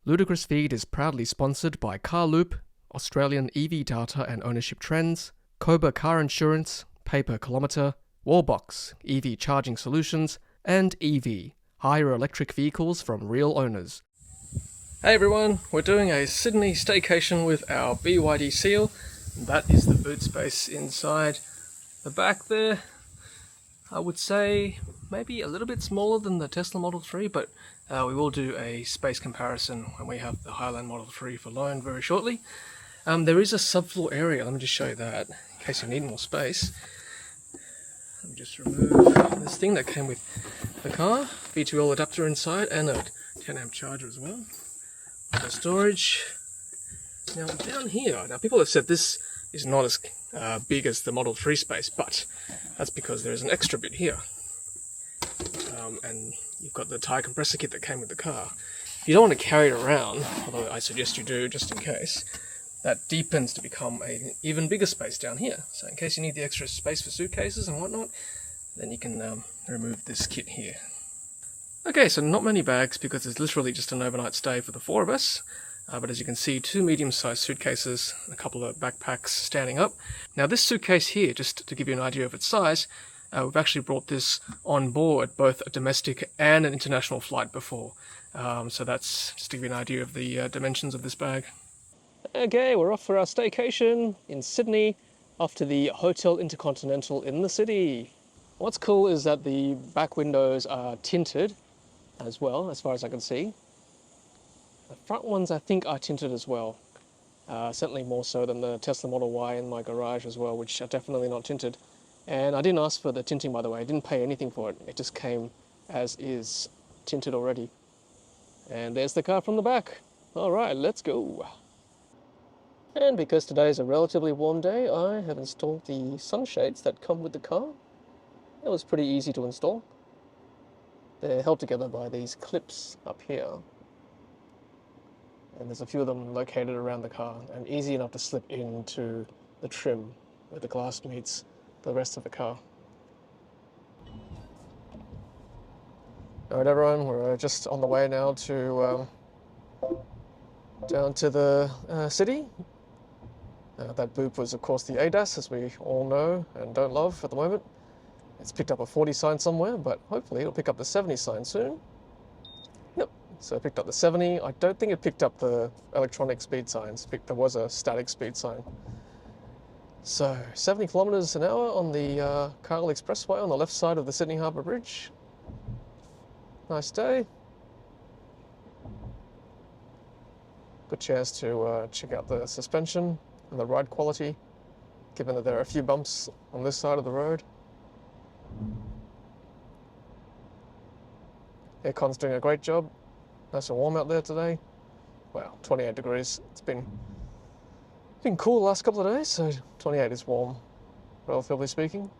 Ludicrous feed is proudly sponsored by Carloop, Australian EV Data and Ownership Trends, Koba Car Insurance, Pay Per Kilometre, Wallbox, EV Charging Solutions, and Evee, hire electric vehicles from real owners. Hey everyone, we're doing a Sydney staycation with our BYD Seal. That is the boot space inside. The back there, I would say maybe a little bit smaller than the Tesla Model 3, but we will do a space comparison when we have the Highland Model 3 for loan very shortly. There is a subfloor area, let me just show you that, in case you need more space. Let me just remove this thing that came with the car, V2L adapter inside, and a 10 amp charger as well. For storage. Now down here, people have said this is not as big as the Model 3 space, but that's because there is an extra bit here. And you've got the tyre compressor kit that came with the car. You don't want to carry it around, although I suggest you do just in case. That deepens to become an even bigger space down here. So in case you need the extra space for suitcases and whatnot, then you can remove this kit here. Okay, so not many bags because it's literally just an overnight stay for the four of us. But as you can see, two medium-sized suitcases, and a couple of backpacks standing up. Now this suitcase here, just to give you an idea of its size, we've actually brought this on board both a domestic and an international flight before. So that's just to give you an idea of the dimensions of this bag. Okay, we're off for our staycation in Sydney, off to the Hotel InterContinental in the city. What's cool is that the back windows are tinted as well, as far as I can see. The front ones I think are tinted as well. Certainly more so than the Tesla Model Y in my garage as well, which are definitely not tinted. And I didn't ask for the tinting, by the way. I didn't pay anything for it. It just came as is, tinted already. And there's the car from the back. All right, let's go. And because today is a relatively warm day, I have installed the sunshades that come with the car. It was pretty easy to install. They're held together by these clips up here. And there's a few of them located around the car and easy enough to slip into the trim where the glass meets the rest of the car. Alright everyone, we're just on the way now to down to the city. That boop was of course the ADAS, as we all know and don't love at the moment. It's picked up a 40 sign somewhere, but hopefully it'll pick up the 70 sign soon. Yep, so it picked up the 70. I don't think it picked up the electronic speed signs. There was a static speed sign. So 70 kilometers an hour on the Carl Expressway on the left side of the Sydney Harbour Bridge. Nice day. Good chance to check out the suspension and the ride quality, given that there are a few bumps on this side of the road. Aircon's doing a great job. Nice and warm out there today. Wow, 28 degrees. It's been cool the last couple of days, so 28 is warm, relatively speaking.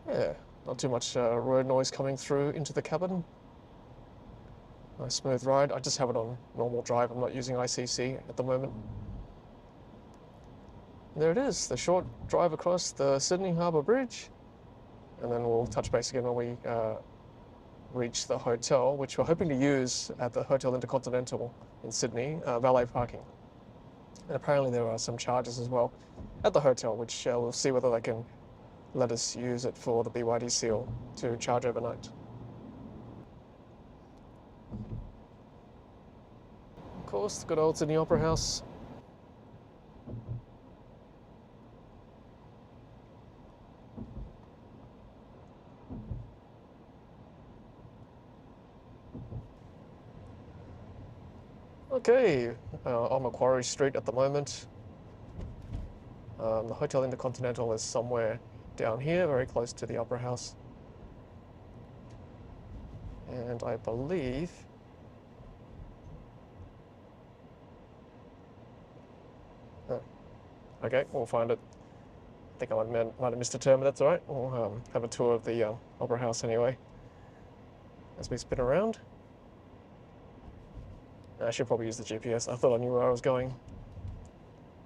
Yeah, not too much road noise coming through into the cabin. Nice smooth ride. I just have it on normal drive. I'm not using ICC at the moment. And there it is, the short drive across the Sydney Harbour Bridge. And then we'll touch base again when we reach the hotel, which we're hoping to use at the Hotel InterContinental in Sydney, valet parking. And apparently there are some charges as well at the hotel, which we'll see whether they can let us use it for the BYD Seal to charge overnight. Of course, the good old Sydney Opera House. Okay, on Macquarie Street at the moment. The Hotel InterContinental is somewhere down here, very close to the Opera House. And I believe okay, we'll find it. I think I might have missed a term, but that's all right. We'll have a tour of the Opera House anyway as we spin around. I should probably use the GPS. I thought I knew where I was going,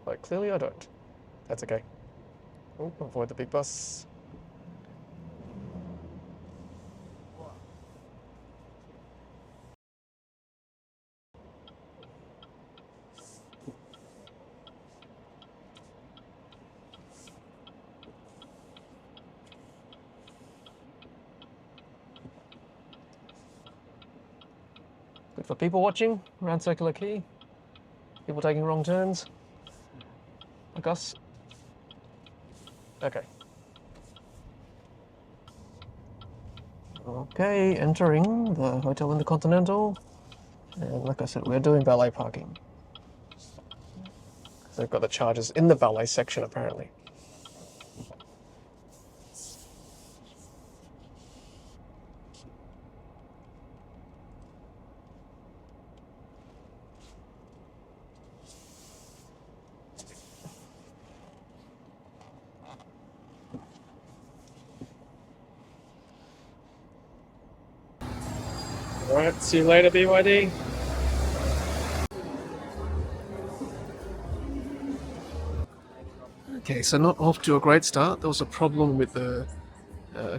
but clearly I don't. That's okay. Oh, avoid the big bus. Good for people watching around Circular Quay. People taking wrong turns. Like us. Okay. Okay, entering the Hotel InterContinental. And like I said, we're doing valet parking. They've got the charges in the valet section apparently. Alright, see you later, BYD. Okay, so not off to a great start. There was a problem with the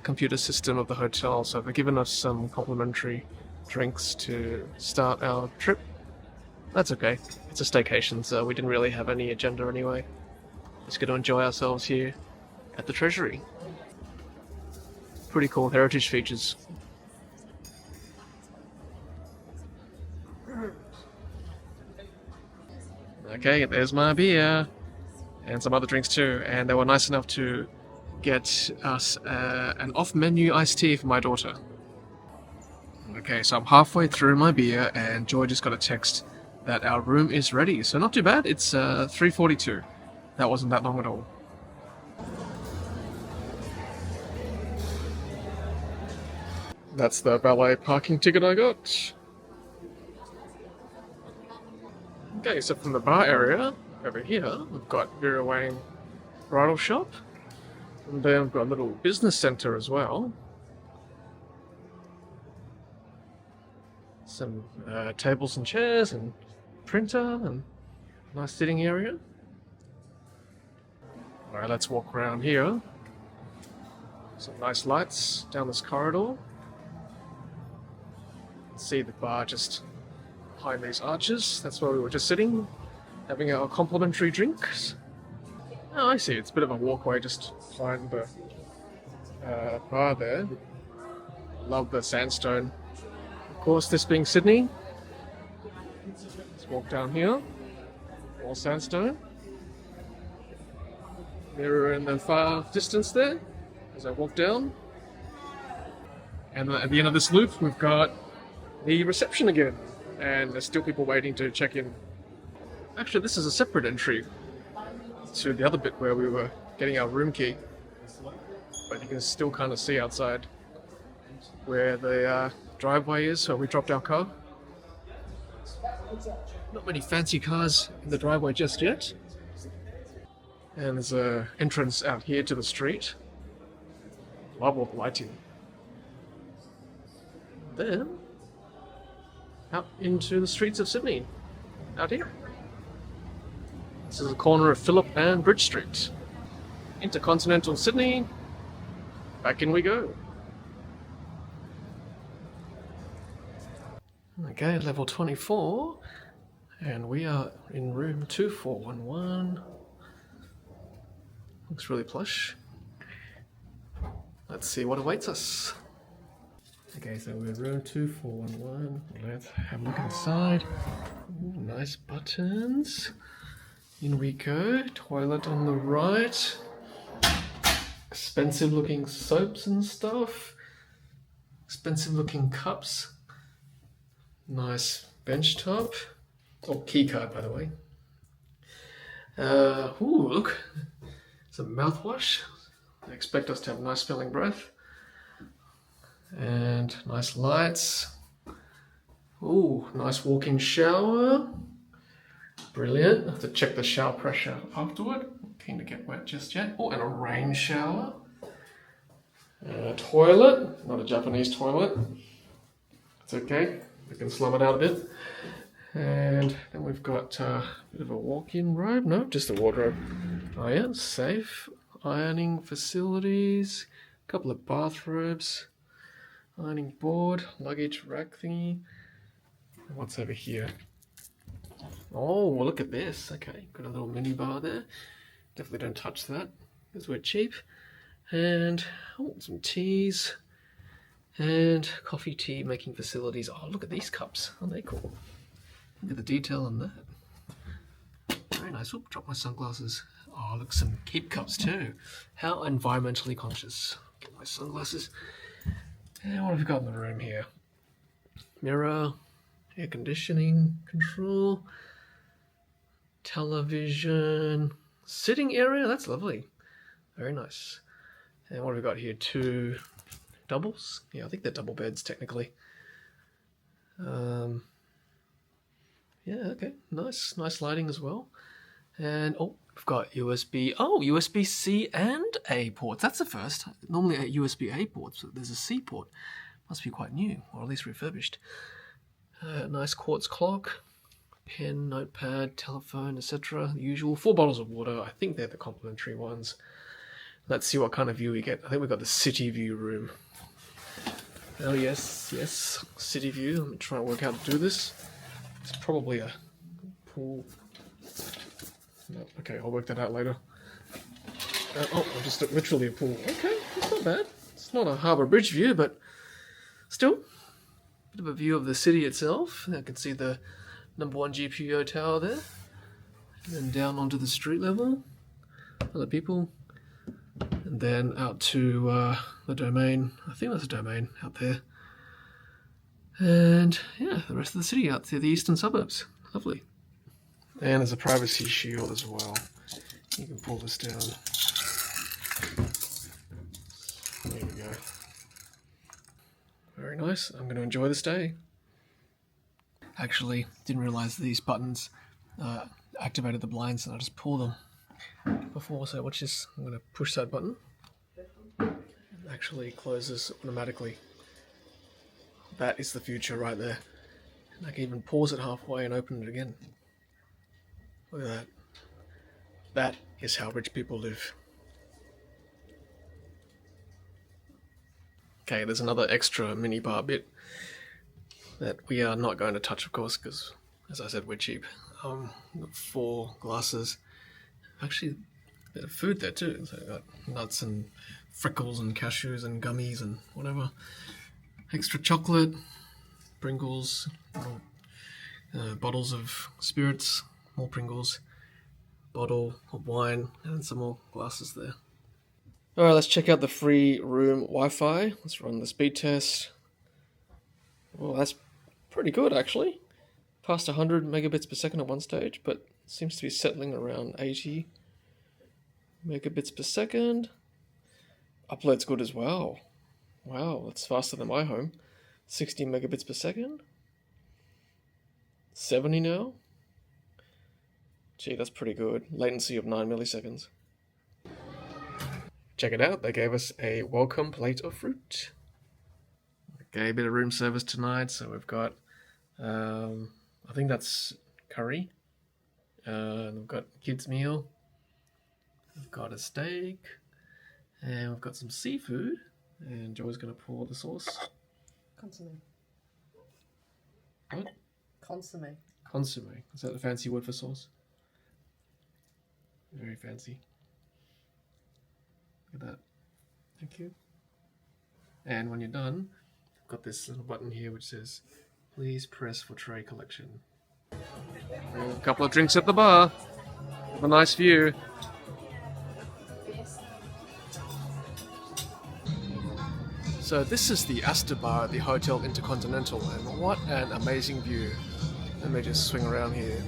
computer system of the hotel, so they've given us some complimentary drinks to start our trip. That's okay. It's a staycation, so we didn't really have any agenda anyway. Just going to enjoy ourselves here at the Treasury. Pretty cool heritage features. Okay, there's my beer. And some other drinks too. And they were nice enough to get us an off-menu iced tea for my daughter. Okay, so I'm halfway through my beer and Joy just got a text that our room is ready. So not too bad, it's 3:42. That wasn't that long at all. That's the valet parking ticket I got. Okay, so from the bar area, over here, we've got Vera Wang Bridal Shop. And then we've got a little business centre as well. Some tables and chairs and printer and nice sitting area. Alright, let's walk around here. Some nice lights down this corridor. See the bar just behind these arches. That's where we were just sitting, having our complimentary drinks. Oh, I see. It's a bit of a walkway just behind the bar there. Love the sandstone. Of course, this being Sydney. Let's walk down here. All sandstone. Mirror in the far distance there as I walk down. And at the end of this loop, we've got the reception again. And there's still people waiting to check in. Actually, this is a separate entry to the other bit where we were getting our room key. But you can still kind of see outside where the driveway is where we dropped our car. Not many fancy cars in the driveway just yet. And there's an entrance out here to the street. Love all the lighting. Then out into the streets of Sydney, out here. This is the corner of Phillip and Bridge Street. InterContinental Sydney, back in we go. Okay, level 24, and we are in room 2411. Looks really plush. Let's see what awaits us. Okay, so we're room 2411. Let's have a look inside. Ooh, nice buttons. In we go. Toilet on the right. Expensive looking soaps and stuff. Expensive looking cups. Nice bench top. Oh, key card, by the way. Ooh, look. Some mouthwash. I expect us to have nice smelling breath. And nice lights. Ooh, nice walk-in shower. Brilliant. I have to check the shower pressure afterward. Not keen to get wet just yet. Oh, and a rain shower. Toilet. Not a Japanese toilet. It's okay. We can slum it out a bit. And then we've got a bit of a walk-in robe. No, just a wardrobe. Oh yeah, safe. Ironing facilities. A couple of bathrobes. Ironing board. Luggage rack thingy. And what's over here? Oh, look at this. Okay, got a little mini bar there. Definitely don't touch that because we're cheap. And some teas. And coffee tea making facilities. Oh, look at these cups. Aren't they cool? Look at the detail on that. Very nice. Oop, drop my sunglasses. Oh, look, some keep cups too. How environmentally conscious. Get my sunglasses. And what have we got in the room here? Mirror, air conditioning control, television, sitting area. That's lovely. Very nice. And what have we got here? 2 doubles. Yeah, I think they're double beds technically. Yeah, okay, nice lighting as well. And we've got USB-C and A ports. That's the first. Normally a USB-A port, so there's a C port. Must be quite new, or at least refurbished. Nice quartz clock, pen, notepad, telephone, etc. The usual. 4 bottles of water. I think they're the complimentary ones. Let's see what kind of view we get. I think we've got the city view room. Oh yes, city view. Let me try and work out how to do this. It's probably a pool. No, okay, I'll work that out later. Just literally a pool. Okay, it's not bad. It's not a harbour bridge view, but still, bit of a view of the city itself. I can see the #1 GPO tower there, and then down onto the street level. Other people, and then out to the domain. I think that's a domain out there. And yeah, the rest of the city out to the eastern suburbs. Lovely. And there's a privacy shield as well. You can pull this down. There we go. Very nice. I'm going to enjoy this day. Actually, didn't realize these buttons activated the blinds, and I just pulled them before. So watch this. I'm going to push that button. It actually closes automatically. That is the future right there. And I can even pause it halfway and open it again. Look at that. That is how rich people live. Okay, there's another extra minibar bit that we are not going to touch, of course, because, as I said, we're cheap. Got 4 glasses. Actually, a bit of food there too. So I got nuts and freckles and cashews and gummies and whatever. Extra chocolate, Pringles, bottles of spirits, more Pringles, bottle of wine, and some more glasses there. Alright, let's check out the free room Wi-Fi. Let's run the speed test. Well, that's pretty good actually. Past 100 megabits per second at one stage, but seems to be settling around 80 megabits per second. Upload's good as well. Wow, that's faster than my home. 60 megabits per second. 70 now. Gee, that's pretty good. Latency of 9 milliseconds. Check it out, they gave us a welcome plate of fruit. Okay, a bit of room service tonight, so we've got, I think that's curry. We've got kids' meal. We've got a steak. And we've got some seafood. And Joy's going to pour the sauce. Consommé. What? Consommé. Consommé. Is that a fancy word for sauce? Very fancy. Look at that. Thank you. And when you're done, I've got this little button here which says, please press for tray collection. And a couple of drinks at the bar. Have a nice view. So this is the Aster Bar at the Hotel InterContinental, and what an amazing view. Let me just swing around here.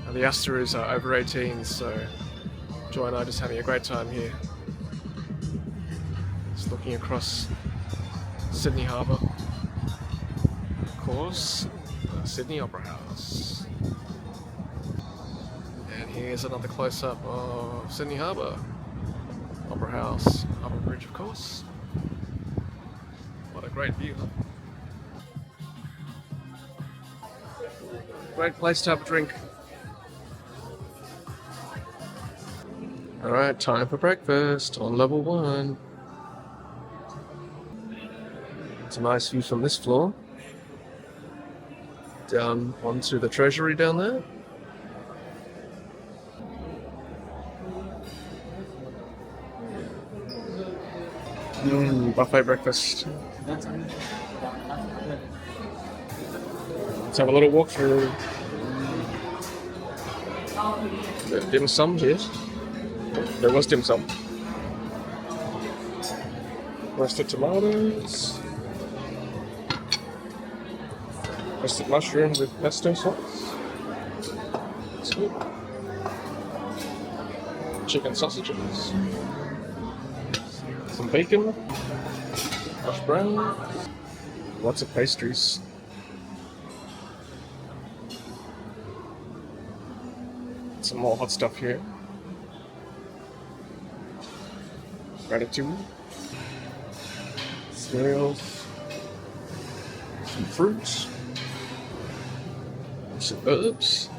Now the Aster is over 18, so Joy and I are just having a great time here. Just looking across Sydney Harbour. Of course, Sydney Opera House. And here's another close-up of Sydney Harbour. Opera House, Harbour Bridge, of course. What a great view, huh? Great place to have a drink. Alright, time for breakfast on level 1. It's a nice view from this floor. Down onto the Treasury down there. Buffet breakfast. Let's have a little walk through the dim sum here. There was dim sum. Roasted tomatoes. Roasted mushroom with pesto sauce. That's good. Chicken sausages. Some bacon. Hash brown. Lots of pastries. Some more hot stuff here. Ratatouille. Cereals. Some fruits. Some herbs.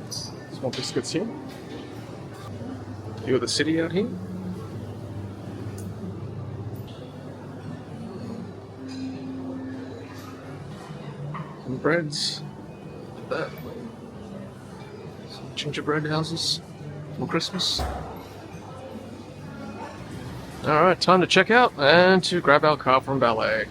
Small biscuits here. View of the city out here. Some breads. That. Some gingerbread houses from Christmas. Alright, time to check out and to grab our car from Valet.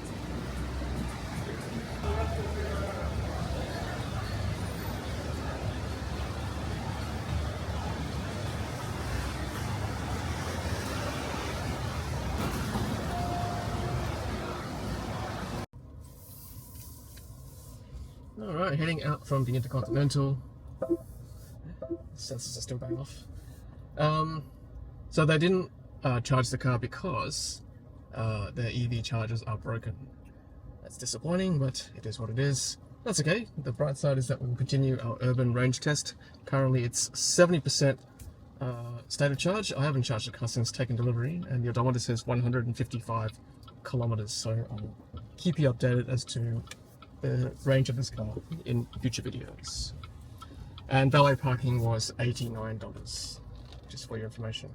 Alright, heading out from the InterContinental. Sensors are still going off. So they didn't charge the car because their EV chargers are broken. That's disappointing, but it is what it is. That's okay. The bright side is that we'll continue our urban range test. Currently it's 70% state of charge. I haven't charged the car since taking delivery, and the odometer says 155 kilometers. So I'll keep you updated as to the range of this car in future videos. And valet parking was $89, just for your information.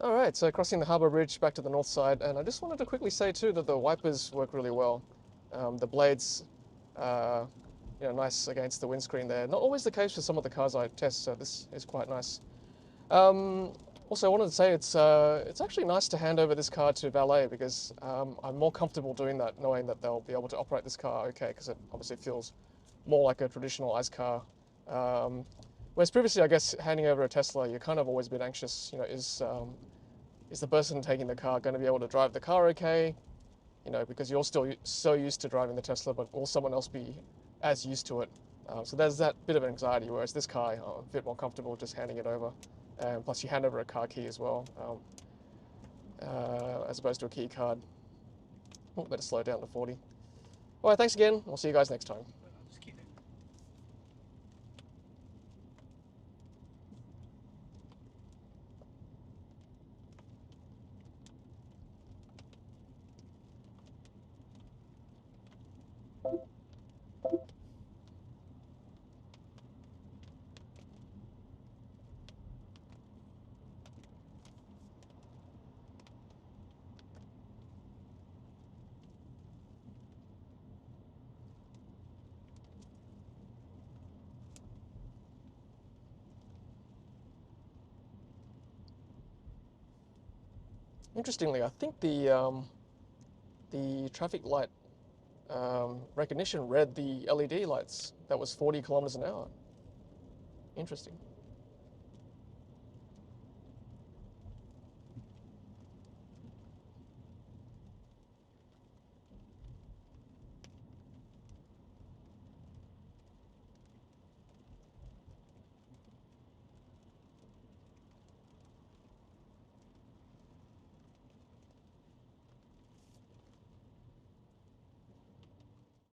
Alright, so crossing the Harbour Bridge back to the north side, and I just wanted to quickly say too that the wipers work really well. The blades are nice against the windscreen there. Not always the case for some of the cars I test, so this is quite nice. Also, I wanted to say it's actually nice to hand over this car to valet because I'm more comfortable doing that, knowing that they'll be able to operate this car okay, because it obviously feels more like a traditional ICE car. Whereas previously, I guess, handing over a Tesla, you're kind of always a bit anxious. Is the person taking the car going to be able to drive the car okay? Because you're still so used to driving the Tesla, but will someone else be as used to it? So there's that bit of anxiety, whereas this car, I'm a bit more comfortable just handing it over. And plus you hand over a car key as well, as opposed to a key card. Oh, better slow down to 40. Alright, thanks again. We'll see you guys next time. Interestingly, I think the traffic light recognition read the LED lights. That was 40 kilometers an hour. Interesting.